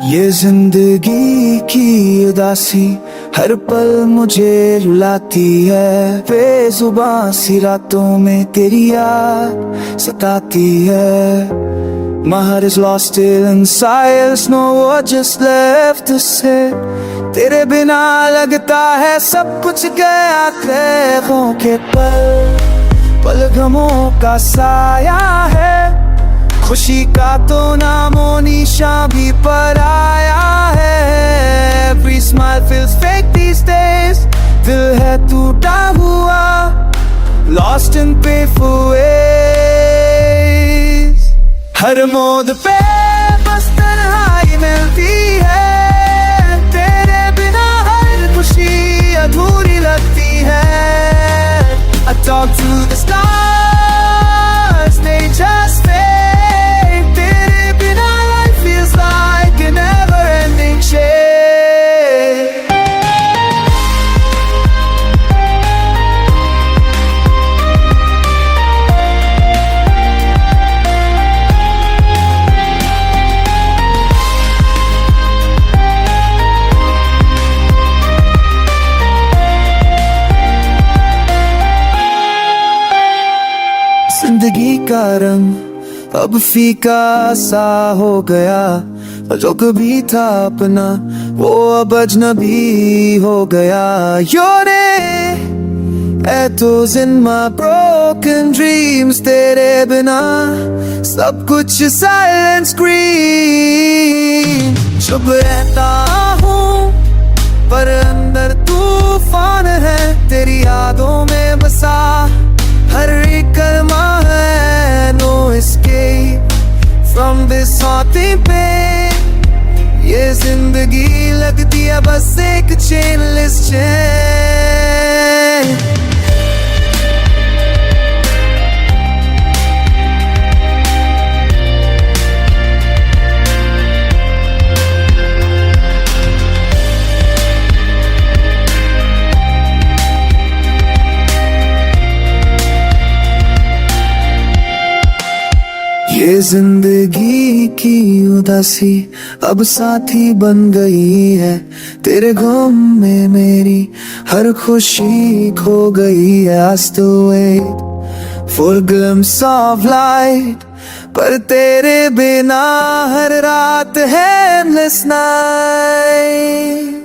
ये जिंदगी की उदासी हर पल मुझे रुलाती है। बेजुबां सी रातों में तेरी याद सताती है। My heart is lost still in silence, no word just left to say। तेरे बिना लगता है सब कुछ गया ख्वाबों के पल। पल गमों का साया है, खुशी का तो नामो निशान भी पराया है। Every smile feels fake these days, दिल है टूटा हुआ, lost in painful ways। हर मोड़ पे बस तन्हाई मिलती है, तेरे बिना हर खुशी अधूरी लगती है। I talk to the stars, they just fade। तेरे बिना life feels like a never-ending chase। जिंदगी का रंग अब फीका सा हो गया, जो कभी था अपना वो अब अजनबी हो गया। Your echoes in my broken dreams, तेरे बिना सब कुछ silent scream। चुप रहता हूँ पर अंदर तूफान है, तेरी यादों में बसा हर एक कलमा है। No escape from this haunting pain। ये जिंदगी लगती है बस एक chainless chain। ये जिंदगी की उदासी अब साथी बन गई है, तेरे गम में मेरी हर खुशी खो गई है। I still wait for a glimpse of light, पर तेरे बिना हर रात है endless night।